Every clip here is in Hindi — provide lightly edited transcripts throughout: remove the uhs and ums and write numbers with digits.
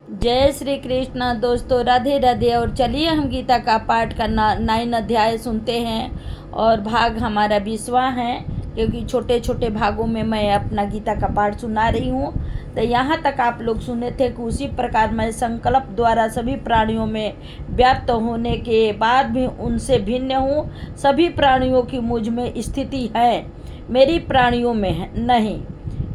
जय श्री कृष्ण दोस्तों, राधे राधे। और चलिए हम गीता का पाठ करना 9 अध्याय सुनते हैं। और भाग हमारा 20वां है, क्योंकि छोटे छोटे भागों में मैं अपना गीता का पाठ सुना रही हूँ। तो यहाँ तक आप लोग सुने थे कि उसी प्रकार मैं संकल्प द्वारा सभी प्राणियों में व्याप्त होने के बाद भी उनसे भिन्न हूँ। सभी प्राणियों की मुझ में स्थिति है, मेरी प्राणियों में नहीं।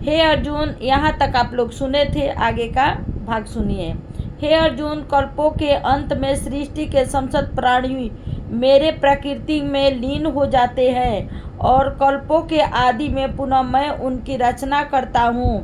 हे अर्जुन, यहाँ तक आप लोग सुने थे, आगे का भाग सुनिए। हे अर्जुन, कल्पों के अंत में सृष्टि के समस्त प्राणी मेरे प्रकृति में लीन हो जाते हैं और कल्पों के आदि में पुनः मैं उनकी रचना करता हूँ।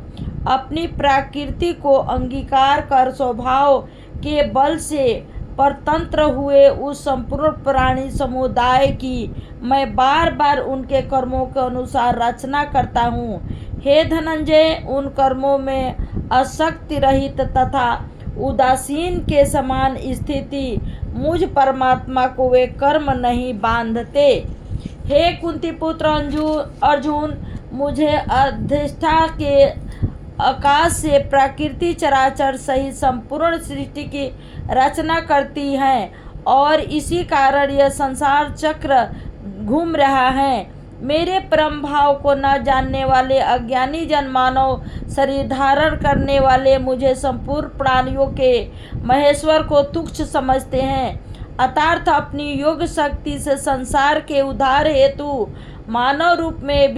अपनी प्रकृति को अंगीकार कर स्वभाव के बल से परतंत्र हुए उस संपूर्ण प्राणी समुदाय की मैं बार बार उनके कर्मों के अनुसार रचना करता हूँ। हे धनंजय, उन कर्मों में आसक्ति रहित तथा उदासीन के समान स्थिति मुझ परमात्मा को वे कर्म नहीं बांधते। हे कुंती पुत्र अर्जुन, मुझे अधिष्ठा के आकाश से प्रकृति चराचर सहित संपूर्ण सृष्टि की रचना करती है और इसी कारण यह संसार चक्र घूम रहा है। मेरे परम भाव को न जानने वाले अज्ञानी जन मानव शरीर धारण करने वाले मुझे संपूर्ण प्राणियों के महेश्वर को तुच्छ समझते हैं। अर्थात अपनी योग शक्ति से संसार के उद्धार हेतु मानव रूप में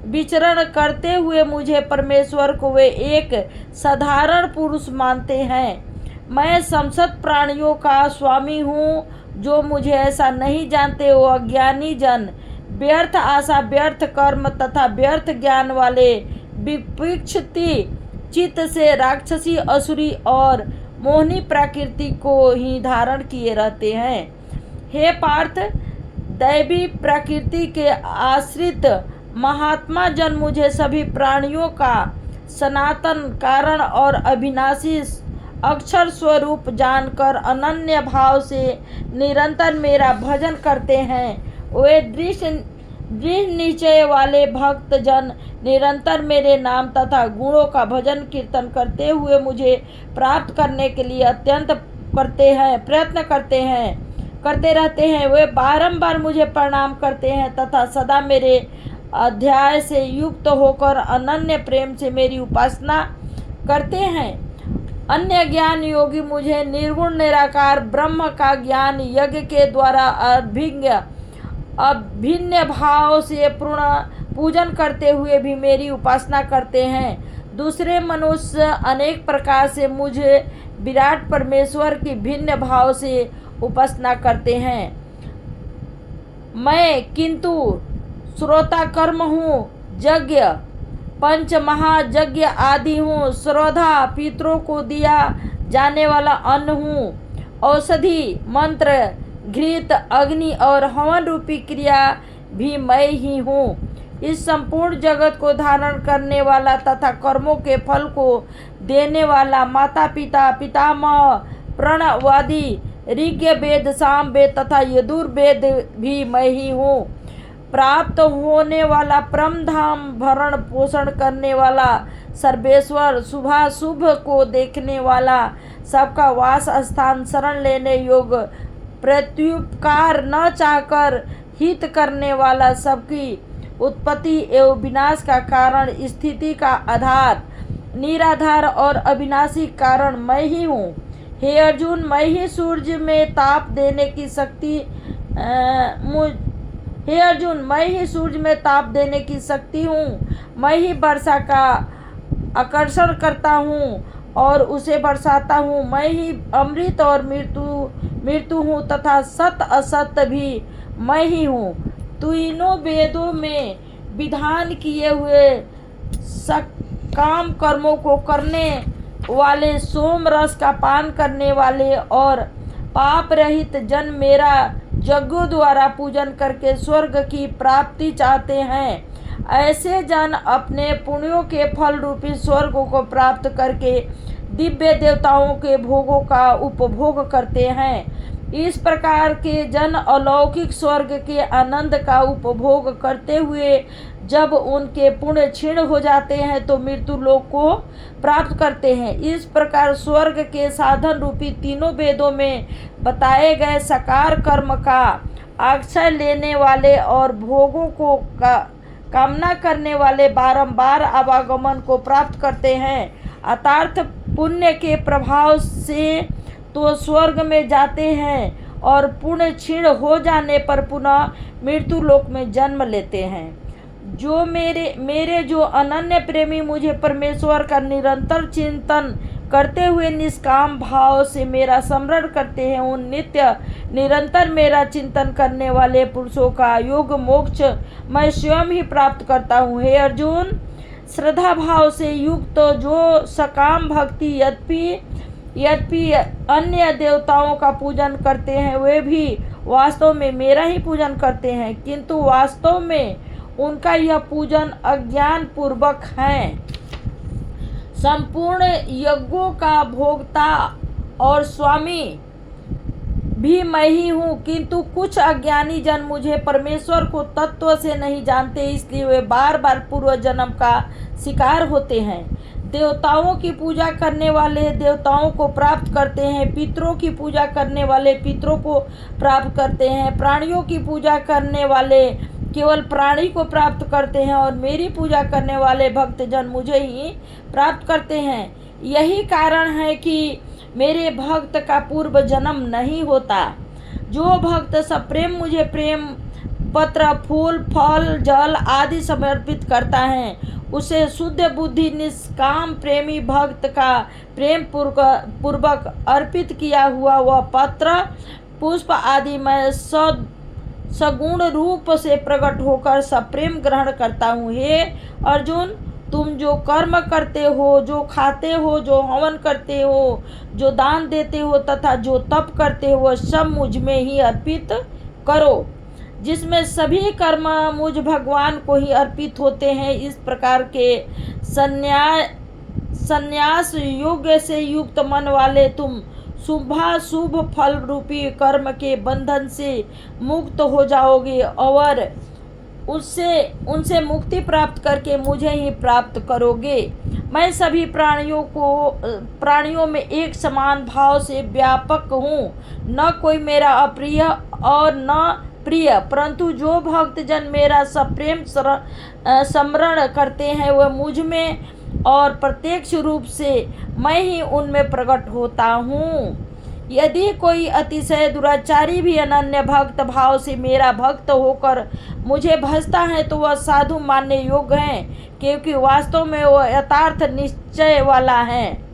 विचरण करते हुए मुझे परमेश्वर को वे एक साधारण पुरुष मानते हैं। मैं समस्त प्राणियों का स्वामी हूँ। जो मुझे ऐसा नहीं जानते वो अज्ञानी जन व्यर्थ आशा, व्यर्थ कर्म तथा व्यर्थ ज्ञान वाले विपक्षिती चित्त से राक्षसी, असुरी और मोहिनी प्रकृति को ही धारण किए रहते हैं। हे पार्थ, दैवी प्रकृति के आश्रित महात्मा जन मुझे सभी प्राणियों का सनातन कारण और अविनाशी अक्षर स्वरूप जानकर अनन्य भाव से निरंतर मेरा भजन करते हैं। वे दृढ़ निश्चय वाले भक्त जन निरंतर मेरे नाम तथा गुणों का भजन कीर्तन करते हुए मुझे प्राप्त करने के लिए अत्यंत प्रयत्न करते रहते हैं। वे बारंबार मुझे प्रणाम करते हैं तथा सदा मेरे अध्याय से युक्त होकर अनन्य प्रेम से मेरी उपासना करते हैं। अन्य ज्ञान योगी मुझे निर्गुण निराकार ब्रह्म का ज्ञान यज्ञ के द्वारा अभिन्न भाव से पूर्ण पूजन करते हुए भी मेरी उपासना करते हैं। दूसरे मनुष्य अनेक प्रकार से मुझे विराट परमेश्वर की भिन्न भाव से उपासना करते हैं। मैं किंतु श्रोता कर्म हूँ, यज्ञ पंच महायज्ञ आदि हूँ, श्रद्धा पितरों को दिया जाने वाला अन्न हूँ, औषधि मंत्र घृत अग्नि और हवन रूपी क्रिया भी मैं ही हूँ। इस संपूर्ण जगत को धारण करने वाला तथा कर्मों के फल को देने वाला माता पिता पितामह प्रणवादी ऋग् वेद, साम वेद तथा यजुर वेद भी मैं ही हूँ। प्राप्त होने वाला परम धाम भरण पोषण करने वाला सर्वेश्वर, शुभाशुभ को देखने वाला, सबका वास स्थान, शरण लेने योग्य, प्रत्युपकार न चाहकर हित करने वाला, सबकी उत्पत्ति एवं विनाश का कारण, स्थिति का आधार, निराधार और अविनाशी कारण मैं ही हूँ। हे अर्जुन, मैं ही सूर्य में ताप देने की शक्ति हूँ। मैं ही वर्षा का आकर्षण करता हूँ और उसे बरसाता हूँ। मैं ही अमृत और मृत्यु हूँ तथा सत असत भी मैं ही हूँ। तीनों वेदों में विधान किए हुए सकाम कर्मों को करने वाले, सोम रस का पान करने वाले और पाप रहित जन मेरा यज्ञों द्वारा पूजन करके स्वर्ग की प्राप्ति चाहते हैं। ऐसे जन अपने पुण्यों के फल रूपी स्वर्ग को प्राप्त करके दिव्य देवताओं के भोगों का उपभोग करते हैं। इस प्रकार के जन अलौकिक स्वर्ग के आनंद का उपभोग करते हुए जब उनके पुण्य क्षीण हो जाते हैं तो मृत्यु लोक को प्राप्त करते हैं। इस प्रकार स्वर्ग के साधन रूपी तीनों वेदों में बताए गए साकार कर्म का आश्रय लेने वाले और भोगों को कामना करने वाले बारंबार आवागमन को प्राप्त करते हैं। अर्थात पुण्य के प्रभाव से तो स्वर्ग में जाते हैं और पुण्य क्षीण हो जाने पर पुनः मृत्यु लोक में जन्म लेते हैं। जो मेरे जो अनन्य प्रेमी मुझे परमेश्वर का निरंतर चिंतन करते हुए निष्काम भाव से मेरा स्मरण करते हैं, उन नित्य निरंतर मेरा चिंतन करने वाले पुरुषों का योग मोक्ष मैं स्वयं ही प्राप्त करता हूँ। हे अर्जुन, श्रद्धा भाव से युक्त जो सकाम भक्ति यद्यपि अन्य देवताओं का पूजन करते हैं, वे भी वास्तव में मेरा ही पूजन करते हैं, किंतु वास्तव में उनका यह पूजन अज्ञान पूर्वक है। संपूर्ण यज्ञों का भोक्ता और स्वामी भी मैं ही हूँ, किंतु कुछ अज्ञानी जन मुझे परमेश्वर को तत्व से नहीं जानते, इसलिए वे बार बार पूर्व जन्म का शिकार होते हैं। देवताओं की पूजा करने वाले देवताओं को प्राप्त करते हैं, पितरों की पूजा करने वाले पितरों को प्राप्त करते हैं, प्राणियों की पूजा करने वाले केवल प्राणी को प्राप्त करते हैं और मेरी पूजा करने वाले भक्तजन मुझे ही प्राप्त करते हैं। यही कारण है कि मेरे भक्त का पूर्व जन्म नहीं होता। जो भक्त सप्रेम मुझे प्रेम पत्र फूल फल जल आदि समर्पित करता है, उसे शुद्ध बुद्धि निष्काम प्रेमी भक्त का प्रेम पूर्वक अर्पित किया हुआ वह पत्र पुष्प आदि मैं सगुण रूप से प्रकट होकर सप्रेम ग्रहण करता हूँ। हे अर्जुन, तुम जो कर्म करते हो, जो खाते हो, जो हवन करते हो, जो दान देते हो तथा जो तप करते हो, वह सब मुझ में ही अर्पित करो, जिसमें सभी कर्म मुझ भगवान को ही अर्पित होते हैं। इस प्रकार के संन्यास योग से युक्त मन वाले तुम शुभ फल रूपी कर्म के बंधन से मुक्त हो जाओगे और उनसे मुक्ति प्राप्त करके मुझे ही प्राप्त करोगे। मैं सभी प्राणियों में एक समान भाव से व्यापक हूँ, न कोई मेरा अप्रिय और न प्रिय, परंतु जो भक्तजन मेरा सप्रेम स्मरण करते हैं वह मुझ में और प्रत्यक्ष रूप से मैं ही उनमें प्रकट होता हूँ। यदि कोई अतिशय दुराचारी भी अनन्य भक्त भाव से मेरा भक्त होकर मुझे भजता है तो वह साधु मानने योग्य है, क्योंकि वास्तव में वह यथार्थ निश्चय वाला है।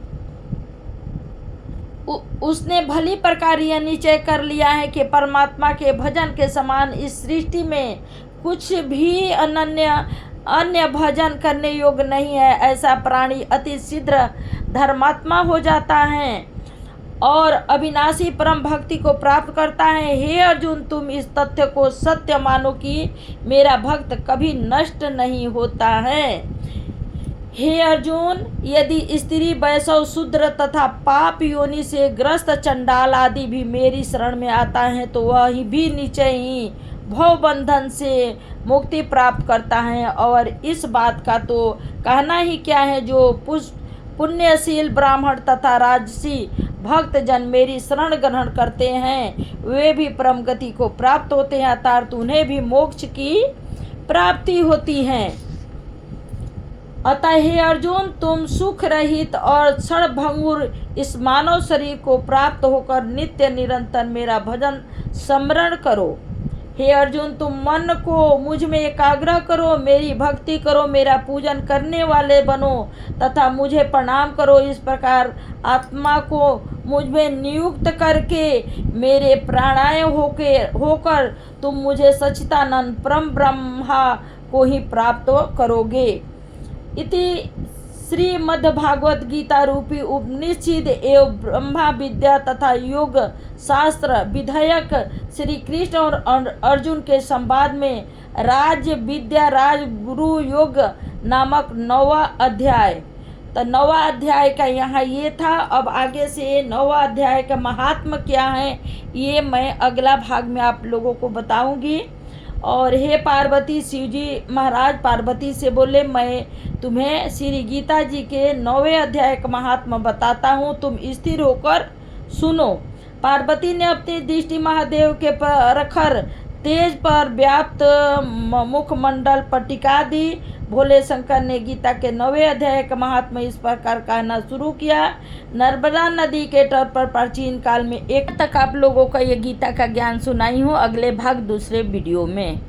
उसने भली प्रकार यह निश्चय कर लिया है कि परमात्मा के भजन के समान इस सृष्टि में कुछ भी अन्य भजन करने योग्य नहीं है। ऐसा प्राणी अति शीघ्र धर्मात्मा हो जाता है और अविनाशी परम भक्ति को प्राप्त करता है। हे अर्जुन, तुम इस तथ्य को सत्य मानो कि मेरा भक्त कभी नष्ट नहीं होता है। हे अर्जुन, यदि स्त्री वैष्णव शूद्र तथा पाप योनि से ग्रस्त चंडाल आदि भी मेरी शरण में आता है तो वह भी निश्चय ही भव बंधन से मुक्ति प्राप्त करता है। और इस बात का तो कहना ही क्या है, जो पुण्यशील ब्राह्मण तथा राजसी भक्त जन मेरी शरण ग्रहण करते हैं वे भी परम गति को प्राप्त होते हैं, अर्थात उन्हें भी मोक्ष की प्राप्ति होती है। अतः हे अर्जुन, तुम सुख रहित और क्षणभंगुर इस मानव शरीर को प्राप्त होकर नित्य निरंतर मेरा भजन स्मरण करो। हे अर्जुन, तुम मन को मुझ में एकाग्र करो, मेरी भक्ति करो, मेरा पूजन करने वाले बनो तथा मुझे प्रणाम करो। इस प्रकार आत्मा को मुझ में नियुक्त करके मेरे प्राणाय होकर तुम मुझे सच्चिदानंद परम ब्रह्मा को ही प्राप्त करोगे। इति श्रीमद्भागवत गीता रूपी उपनिषद एवं ब्रह्मा विद्या तथा योग शास्त्र विधेयक श्री कृष्ण और अर्जुन के संवाद में राज विद्या राज गुरु योग नामक 9वां अध्याय। तो 9वां अध्याय का यहाँ ये था। अब आगे से 9वां अध्याय का महात्म क्या है ये मैं अगला भाग में आप लोगों को बताऊंगी। और हे पार्वती, शिवजी महाराज पार्वती से बोले, मैं तुम्हें श्री गीता जी के 9वें अध्याय का महात्मा बताता हूँ, तुम स्थिर होकर सुनो। पार्वती ने अपनी दृष्टि महादेव के प्रखर तेज पर व्याप्त मुखमंडल पर टिका दी। भोले शंकर ने गीता के 9वें अध्याय का महात्मा इस प्रकार कहना शुरू किया। नर्मदा नदी के तट पर प्राचीन काल में एक तक आप लोगों का ये गीता का ज्ञान सुनाई हूँ। अगले भाग दूसरे वीडियो में।